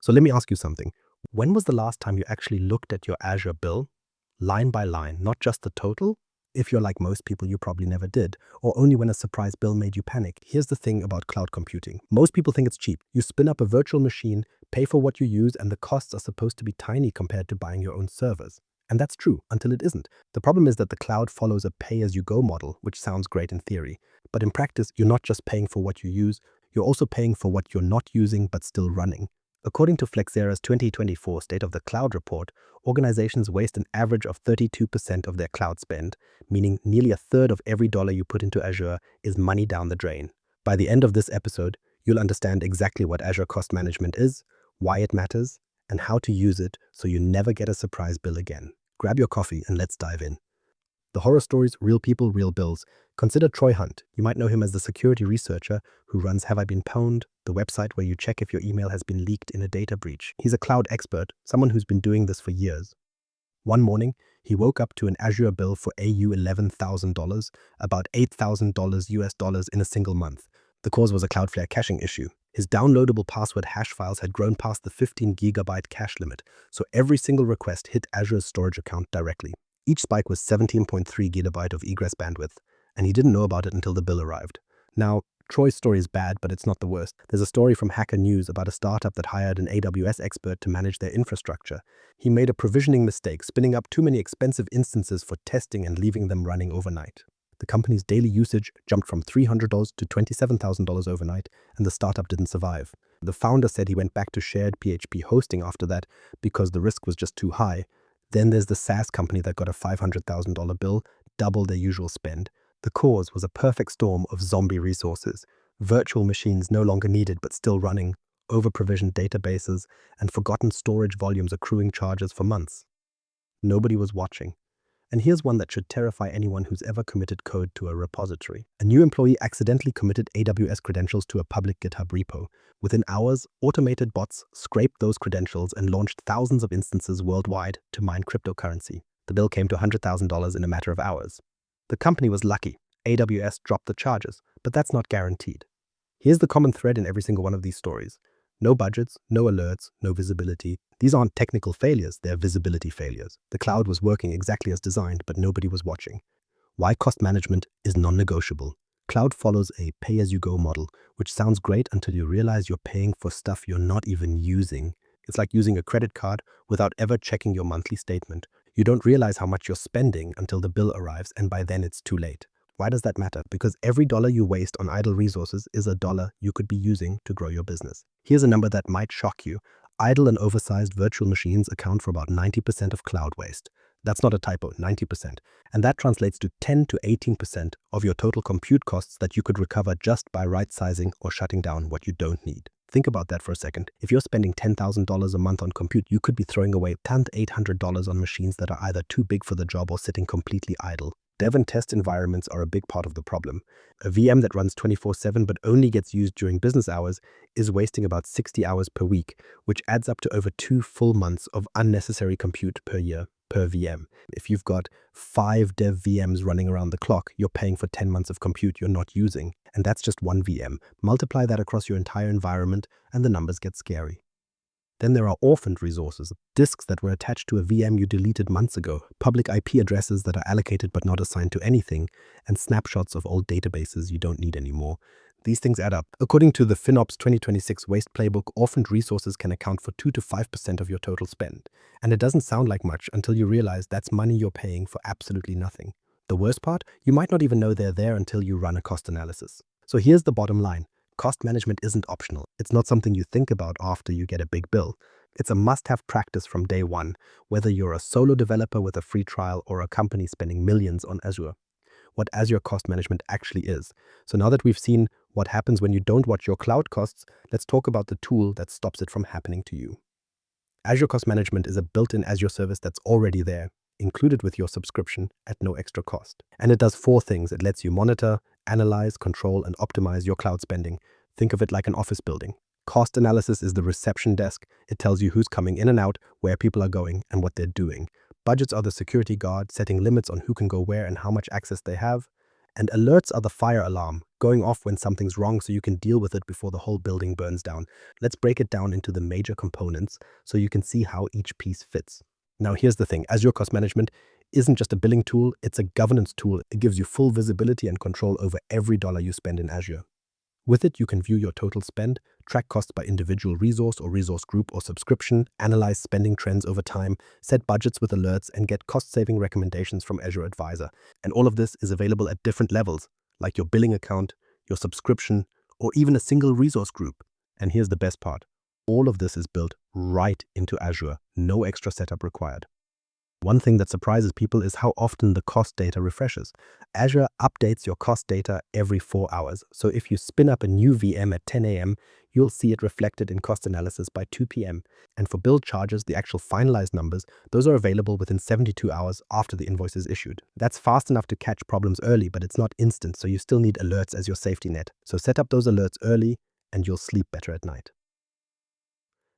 So let me ask you something. When was the last time you actually looked at your Azure bill, line by line, not just the total? If you're like most people, you probably never did, or only when a surprise bill made you panic. Here's the thing about cloud computing. Most people think it's cheap. You spin up a virtual machine, pay for what you use, and the costs are supposed to be tiny compared to buying your own servers. And that's true until it isn't. The problem is that the cloud follows a pay-as-you-go model, which sounds great in theory. But in practice, you're not just paying for what you use, you're also paying for what you're not using but still running. According to Flexera's 2024 State of the Cloud report, organizations waste an average of 32% of their cloud spend, meaning nearly a third of every dollar you put into Azure is money down the drain. By the end of this episode, you'll understand exactly what Azure Cost Management is, why it matters, and how to use it so you never get a surprise bill again. Grab your coffee and let's dive in. The horror stories, real people, real bills. Consider Troy Hunt. You might know him as the security researcher who runs Have I Been Pwned, the website where you check if your email has been leaked in a data breach. He's a cloud expert, someone who's been doing this for years. One morning, he woke up to an Azure bill for AU $11,000, about $8,000 US dollars in a single month. The cause was a Cloudflare caching issue. His downloadable password hash files had grown past the 15 gigabyte cache limit, so every single request hit Azure's storage account directly. Each spike was 17.3 gigabyte of egress bandwidth, and he didn't know about it until the bill arrived. Now, Troy's story is bad, but it's not the worst. There's a story from Hacker News about a startup that hired an AWS expert to manage their infrastructure. He made a provisioning mistake, spinning up too many expensive instances for testing and leaving them running overnight. The company's daily usage jumped from $300 to $27,000 overnight, and the startup didn't survive. The founder said he went back to shared PHP hosting after that because the risk was just too high. Then there's the SaaS company that got a $500,000 bill, double their usual spend. The cause was a perfect storm of zombie resources, virtual machines no longer needed but still running, over-provisioned databases, and forgotten storage volumes accruing charges for months. Nobody was watching. And here's one that should terrify anyone who's ever committed code to a repository. A new employee accidentally committed AWS credentials to a public GitHub repo. Within hours, automated bots scraped those credentials and launched thousands of instances worldwide to mine cryptocurrency. The bill came to $100,000 in a matter of hours. The company was lucky. AWS dropped the charges, but that's not guaranteed. Here's the common thread in every single one of these stories. No budgets, no alerts, no visibility. These aren't technical failures, they're visibility failures. The cloud was working exactly as designed, but nobody was watching. Why cost management is non-negotiable. Cloud follows a pay-as-you-go model, which sounds great until you realize you're paying for stuff you're not even using. It's like using a credit card without ever checking your monthly statement. You don't realize how much you're spending until the bill arrives, and by then it's too late. Why does that matter? Because every dollar you waste on idle resources is a dollar you could be using to grow your business. Here's a number that might shock you. Idle and oversized virtual machines account for about 90% of cloud waste. That's not a typo, 90%. And that translates to 10 to 18% of your total compute costs that you could recover just by right-sizing or shutting down what you don't need. Think about that for a second. If you're spending $10,000 a month on compute, you could be throwing away $10 to $800 on machines that are either too big for the job or sitting completely idle. Dev and test environments are a big part of the problem. A VM that runs 24/7 but only gets used during business hours is wasting about 60 hours per week, which adds up to over 2 full months of unnecessary compute per year per VM. If you've got 5 dev VMs running around the clock, you're paying for 10 months of compute you're not using, and that's just one VM. Multiply that across your entire environment, and the numbers get scary. Then there are orphaned resources, disks that were attached to a VM you deleted months ago, public IP addresses that are allocated but not assigned to anything, and snapshots of old databases you don't need anymore. These things add up. According to the FinOps 2026 Waste Playbook, orphaned resources can account for 2 to 5% of your total spend. And it doesn't sound like much until you realize that's money you're paying for absolutely nothing. The worst part, you might not even know they're there until you run a cost analysis. So here's the bottom line. Cost management isn't optional. It's not something you think about after you get a big bill. It's a must-have practice from day one, whether you're a solo developer with a free trial or a company spending millions on Azure. What Azure Cost Management actually is. So now that we've seen what happens when you don't watch your cloud costs, let's talk about the tool that stops it from happening to you. Azure Cost Management is a built-in Azure service that's already there, included with your subscription at no extra cost. And it does 4 things. It lets you monitor, analyze, control, and optimize your cloud spending. Think of it like an office building. Cost analysis is the reception desk. It tells you who's coming in and out, where people are going, and what they're doing. Budgets are the security guard, setting limits on who can go where and how much access they have. And alerts are the fire alarm, going off when something's wrong so you can deal with it before the whole building burns down. Let's break it down into the major components so you can see how each piece fits. Now, here's the thing. Azure Cost Management isn't just a billing tool, it's a governance tool. It gives you full visibility and control over every dollar you spend in Azure. With it, you can view your total spend, track costs by individual resource or resource group or subscription, analyze spending trends over time, set budgets with alerts, and get cost-saving recommendations from Azure Advisor. And all of this is available at different levels, like your billing account, your subscription, or even a single resource group. And here's the best part. All of this is built right into Azure, no extra setup required. One thing that surprises people is how often the cost data refreshes. Azure updates your cost data every 4 hours. So if you spin up a new VM at 10 a.m., you'll see it reflected in cost analysis by 2 p.m. And for bill charges, the actual finalized numbers, those are available within 72 hours after the invoice is issued. That's fast enough to catch problems early, but it's not instant, so you still need alerts as your safety net. So set up those alerts early, and you'll sleep better at night.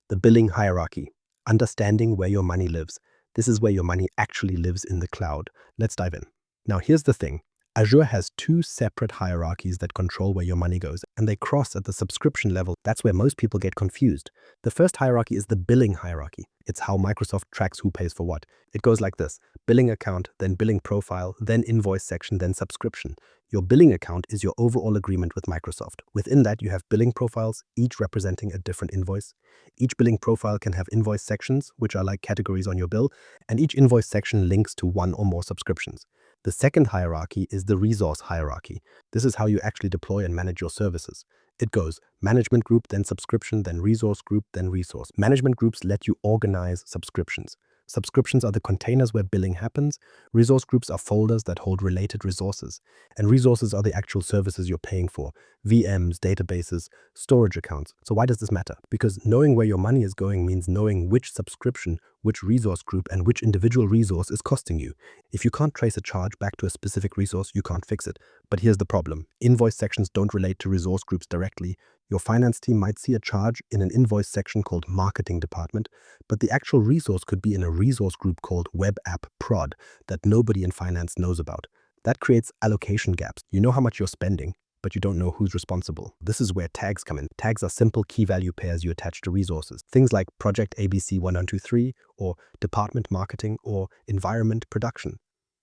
The billing hierarchy. Understanding where your money lives. This is where your money actually lives in the cloud. Let's dive in. Now, here's the thing. Azure has two separate hierarchies that control where your money goes, and they cross at the subscription level. That's where most people get confused. The first hierarchy is the billing hierarchy. It's how Microsoft tracks who pays for what. It goes like this: billing account, then billing profile, then invoice section, then subscription. Your billing account is your overall agreement with Microsoft. Within that, you have billing profiles, each representing a different invoice. Each billing profile can have invoice sections, which are like categories on your bill, and each invoice section links to one or more subscriptions. The second hierarchy is the resource hierarchy. This is how you actually deploy and manage your services. It goes management group, then subscription, then resource group, then resource. Management groups let you organize subscriptions. Subscriptions are the containers where billing happens. Resource groups are folders that hold related resources. And resources are the actual services you're paying for: VMs, databases, storage accounts. So why does this matter? Because knowing where your money is going means knowing which subscription, which resource group, and which individual resource is costing you. If you can't trace a charge back to a specific resource, you can't fix it. But here's the problem. Invoice sections don't relate to resource groups directly. Your finance team might see a charge in an invoice section called marketing department, but the actual resource could be in a resource group called web app prod that nobody in finance knows about. That creates allocation gaps. You know how much you're spending, but you don't know who's responsible. This is where tags come in. Tags are simple key value pairs you attach to resources. Things like project ABC 1123 or department marketing or environment production.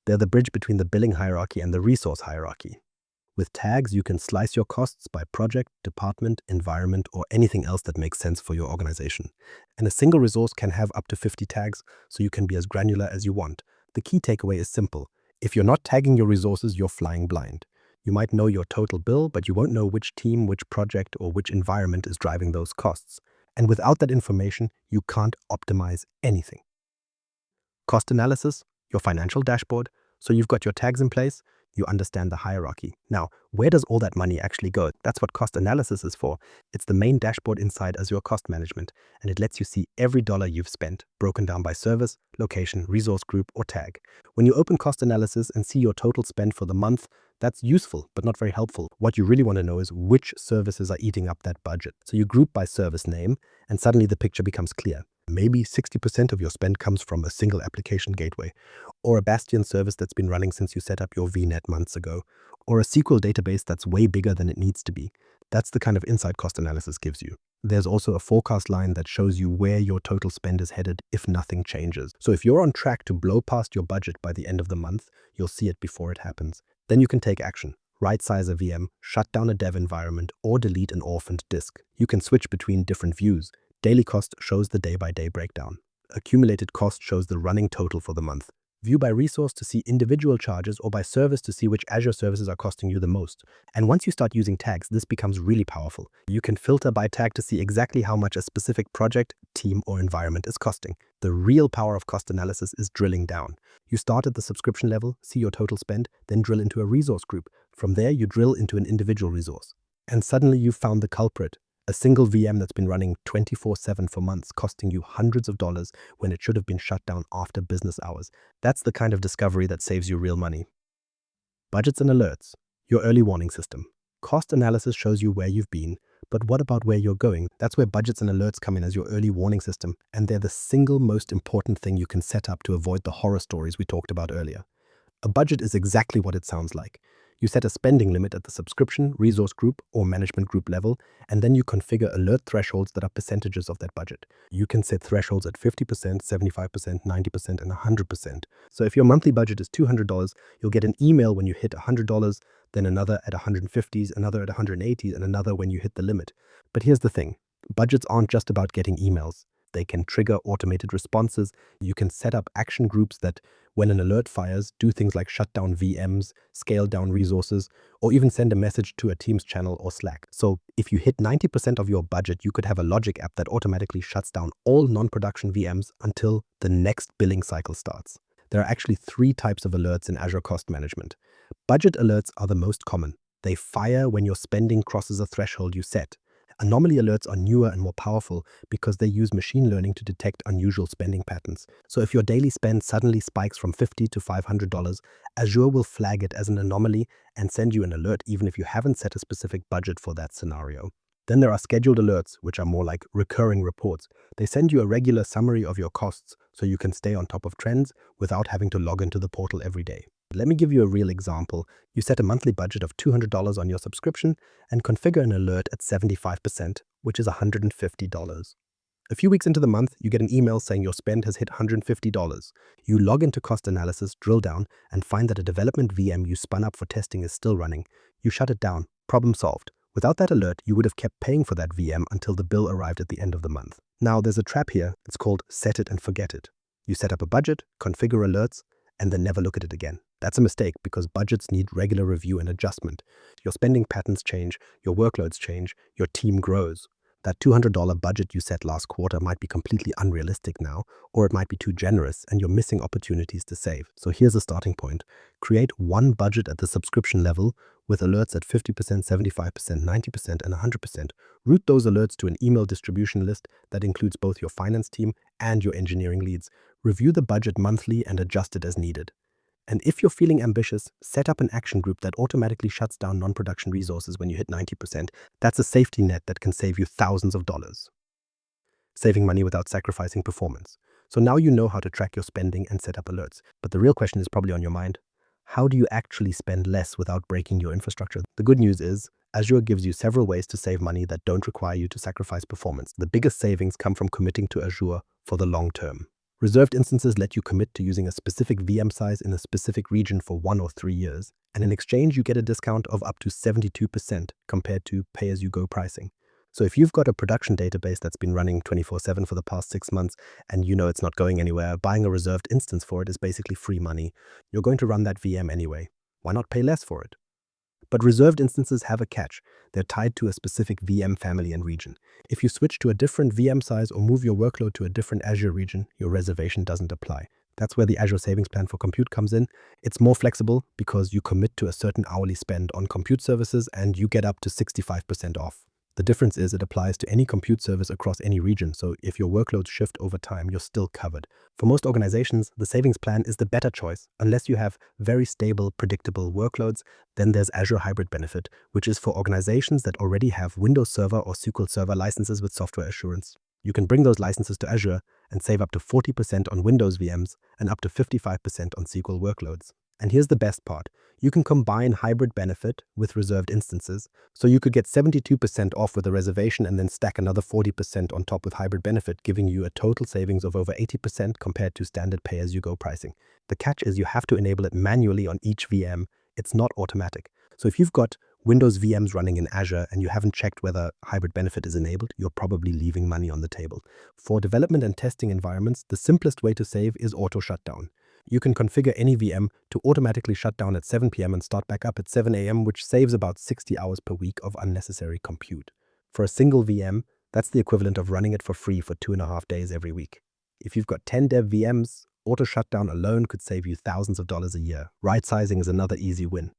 They're the bridge between the billing hierarchy and the resource hierarchy. With tags, you can slice your costs by project, department, environment, or anything else that makes sense for your organization. And a single resource can have up to 50 tags, so you can be as granular as you want. The key takeaway is simple. If you're not tagging your resources, you're flying blind. You might know your total bill, but you won't know which team, which project, or which environment is driving those costs. And without that information, you can't optimize anything. Cost analysis, your financial dashboard. So you've got your tags in place, you understand the hierarchy. Now, where does all that money actually go? That's what cost analysis is for. It's the main dashboard inside Azure Cost Management, and it lets you see every dollar you've spent, broken down by service, location, resource group, or tag. When you open cost analysis and see your total spend for the month, that's useful, but not very helpful. What you really want to know is which services are eating up that budget. So you group by service name, and suddenly the picture becomes clear. Maybe 60% of your spend comes from a single application gateway, or a Bastion service that's been running since you set up your VNet months ago, or a SQL database that's way bigger than it needs to be. That's the kind of insight cost analysis gives you. There's also a forecast line that shows you where your total spend is headed if nothing changes. So if you're on track to blow past your budget by the end of the month, you'll see it before it happens. Then you can take action. Right-size a VM, shut down a dev environment, or delete an orphaned disk. You can switch between different views. Daily cost shows the day-by-day breakdown. Accumulated cost shows the running total for the month. View by resource to see individual charges, or by service to see which Azure services are costing you the most. And once you start using tags, this becomes really powerful. You can filter by tag to see exactly how much a specific project, team, or environment is costing. The real power of cost analysis is drilling down. You start at the subscription level, see your total spend, then drill into a resource group. From there, you drill into an individual resource. And suddenly you've found the culprit. A single VM that's been running 24/7 for months, costing you hundreds of dollars when it should have been shut down after business hours. That's the kind of discovery that saves you real money. Budgets and alerts. Your early warning system. Cost analysis shows you where you've been, but what about where you're going? That's where budgets and alerts come in as your early warning system, and they're the single most important thing you can set up to avoid the horror stories we talked about earlier. A budget is exactly what it sounds like. You set a spending limit at the subscription, resource group, or management group level, and then you configure alert thresholds that are percentages of that budget. You can set thresholds at 50%, 75%, 90%, and 100%. So if your monthly budget is $200, you'll get an email when you hit $100, then another at 150s, another at 180s, and another when you hit the limit. But here's the thing. Budgets aren't just about getting emails. They can trigger automated responses. You can set up action groups that, when an alert fires, do things like shut down VMs, scale down resources, or even send a message to a Teams channel or Slack. So if you hit 90% of your budget, you could have a logic app that automatically shuts down all non-production VMs until the next billing cycle starts. There are actually 3 types of alerts in Azure Cost Management. Budget alerts are the most common. They fire when your spending crosses a threshold you set. Anomaly alerts are newer and more powerful because they use machine learning to detect unusual spending patterns. So if your daily spend suddenly spikes from $50 to $500, Azure will flag it as an anomaly and send you an alert even if you haven't set a specific budget for that scenario. Then there are scheduled alerts, which are more like recurring reports. They send you a regular summary of your costs so you can stay on top of trends without having to log into the portal every day. Let me give you a real example. You set a monthly budget of $200 on your subscription and configure an alert at 75%, which is $150. A few weeks into the month, you get an email saying your spend has hit $150. You log into cost analysis, drill down, and find that a development VM you spun up for testing is still running. You shut it down. Problem solved. Without that alert, you would have kept paying for that VM until the bill arrived at the end of the month. Now, there's a trap here. It's called set it and forget it. You set up a budget, configure alerts, and then never look at it again. That's a mistake because budgets need regular review and adjustment. Your spending patterns change, your workloads change, your team grows. That $200 budget you set last quarter might be completely unrealistic now, or it might be too generous and you're missing opportunities to save. So here's a starting point. Create one budget at the subscription level with alerts at 50%, 75%, 90%, and 100%. Route those alerts to an email distribution list that includes both your finance team and your engineering leads. Review the budget monthly and adjust it as needed. And if you're feeling ambitious, set up an action group that automatically shuts down non-production resources when you hit 90%. That's a safety net that can save you thousands of dollars. Saving money without sacrificing performance. So now you know how to track your spending and set up alerts. But the real question is probably on your mind. How do you actually spend less without breaking your infrastructure? The good news is, Azure gives you several ways to save money that don't require you to sacrifice performance. The biggest savings come from committing to Azure for the long term. Reserved instances let you commit to using a specific VM size in a specific region for 1 or 3 years, and in exchange you get a discount of up to 72% compared to pay-as-you-go pricing. So if you've got a production database that's been running 24/7 for the past 6 months and you know it's not going anywhere, buying a reserved instance for it is basically free money. You're going to run that VM anyway. Why not pay less for it? But reserved instances have a catch. They're tied to a specific VM family and region. If you switch to a different VM size or move your workload to a different Azure region, your reservation doesn't apply. That's where the Azure Savings Plan for Compute comes in. It's more flexible because you commit to a certain hourly spend on compute services and you get up to 65% off. The difference is it applies to any compute service across any region, so if your workloads shift over time, you're still covered. For most organizations, the savings plan is the better choice. Unless you have very stable, predictable workloads, then there's Azure Hybrid Benefit, which is for organizations that already have Windows Server or SQL Server licenses with software assurance. You can bring those licenses to Azure and save up to 40% on Windows VMs and up to 55% on SQL workloads. And here's the best part. You can combine hybrid benefit with reserved instances. So you could get 72% off with a reservation and then stack another 40% on top with hybrid benefit, giving you a total savings of over 80% compared to standard pay-as-you-go pricing. The catch is you have to enable it manually on each VM. It's not automatic. So if you've got Windows VMs running in Azure and you haven't checked whether hybrid benefit is enabled, you're probably leaving money on the table. For development and testing environments, the simplest way to save is auto shutdown. You can configure any VM to automatically shut down at 7 p.m. and start back up at 7 a.m., which saves about 60 hours per week of unnecessary compute. For a single VM, that's the equivalent of running it for free for 2.5 days every week. If you've got 10 dev VMs, auto shutdown alone could save you thousands of dollars a year. Right sizing is another easy win.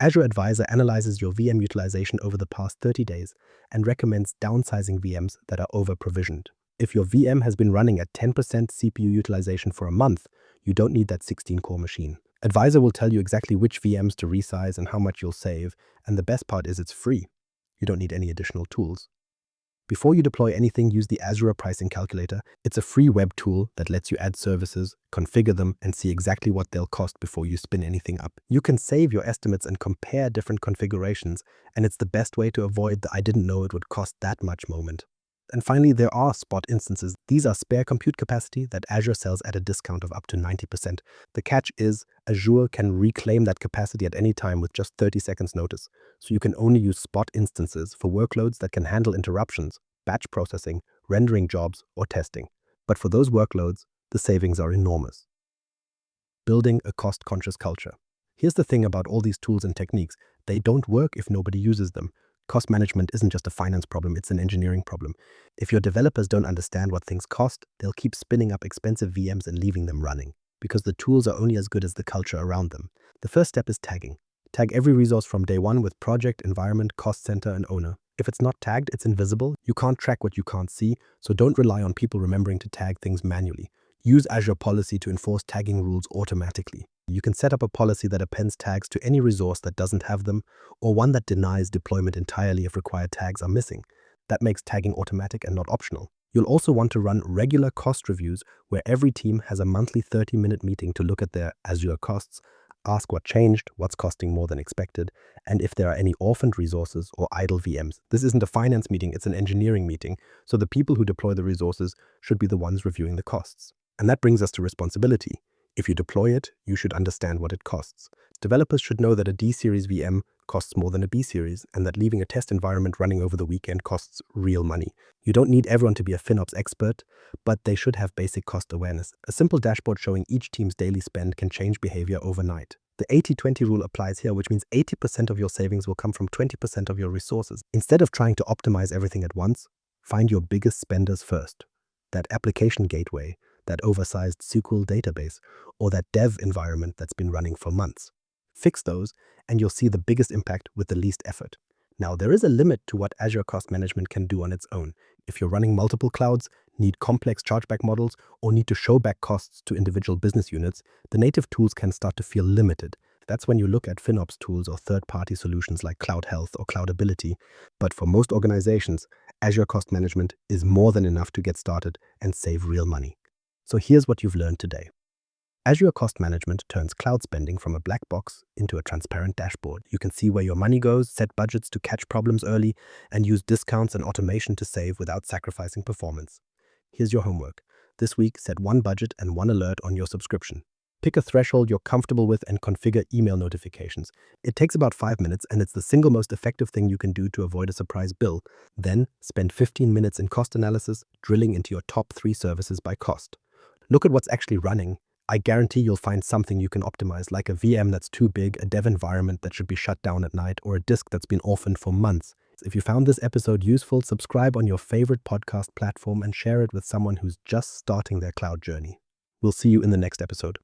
Azure Advisor analyzes your VM utilization over the past 30 days and recommends downsizing VMs that are over-provisioned. If your VM has been running at 10% CPU utilization for a month, you don't need that 16-core machine. Advisor will tell you exactly which VMs to resize and how much you'll save, and the best part is it's free. You don't need any additional tools. Before you deploy anything, use the Azure Pricing Calculator. It's a free web tool that lets you add services, configure them, and see exactly what they'll cost before you spin anything up. You can save your estimates and compare different configurations, and it's the best way to avoid the "I didn't know it would cost that much" moment. And finally, there are spot instances. These are spare compute capacity that Azure sells at a discount of up to 90%. The catch is Azure can reclaim that capacity at any time with just 30 seconds notice. So you can only use spot instances for workloads that can handle interruptions, batch processing, rendering jobs, or testing. But for those workloads, the savings are enormous. Building a cost-conscious culture. Here's the thing about all these tools and techniques. They don't work if nobody uses them. Cost management isn't just a finance problem, it's an engineering problem. If your developers don't understand what things cost, they'll keep spinning up expensive VMs and leaving them running, because the tools are only as good as the culture around them. The first step is tagging. Tag every resource from day one with project, environment, cost center, and owner. If it's not tagged, it's invisible. You can't track what you can't see, so don't rely on people remembering to tag things manually. Use Azure Policy to enforce tagging rules automatically. You can set up a policy that appends tags to any resource that doesn't have them, or one that denies deployment entirely if required tags are missing. That makes tagging automatic and not optional. You'll also want to run regular cost reviews where every team has a monthly 30-minute meeting to look at their Azure costs, ask what changed, what's costing more than expected, and if there are any orphaned resources or idle VMs. This isn't a finance meeting, it's an engineering meeting, so the people who deploy the resources should be the ones reviewing the costs. And that brings us to responsibility. If you deploy it, you should understand what it costs. Developers should know that a D-series VM costs more than a B-series, and that leaving a test environment running over the weekend costs real money. You don't need everyone to be a FinOps expert, but they should have basic cost awareness. A simple dashboard showing each team's daily spend can change behavior overnight. The 80-20 rule applies here, which means 80% of your savings will come from 20% of your resources. Instead of trying to optimize everything at once, find your biggest spenders first. That application gateway, that oversized SQL database, or that dev environment that's been running for months. Fix those, and you'll see the biggest impact with the least effort. Now, there is a limit to what Azure Cost Management can do on its own. If you're running multiple clouds, need complex chargeback models, or need to show back costs to individual business units, the native tools can start to feel limited. That's when you look at FinOps tools or third-party solutions like Cloud Health or Cloudability. But for most organizations, Azure Cost Management is more than enough to get started and save real money. So here's what you've learned today. Azure Cost Management turns cloud spending from a black box into a transparent dashboard. You can see where your money goes, set budgets to catch problems early, and use discounts and automation to save without sacrificing performance. Here's your homework. This week, set one budget and one alert on your subscription. Pick a threshold you're comfortable with and configure email notifications. It takes about 5 minutes, and it's the single most effective thing you can do to avoid a surprise bill. Then, spend 15 minutes in cost analysis, drilling into your top 3 services by cost. Look at what's actually running. I guarantee you'll find something you can optimize, like a VM that's too big, a dev environment that should be shut down at night, or a disk that's been orphaned for months. If you found this episode useful, subscribe on your favorite podcast platform and share it with someone who's just starting their cloud journey. We'll see you in the next episode.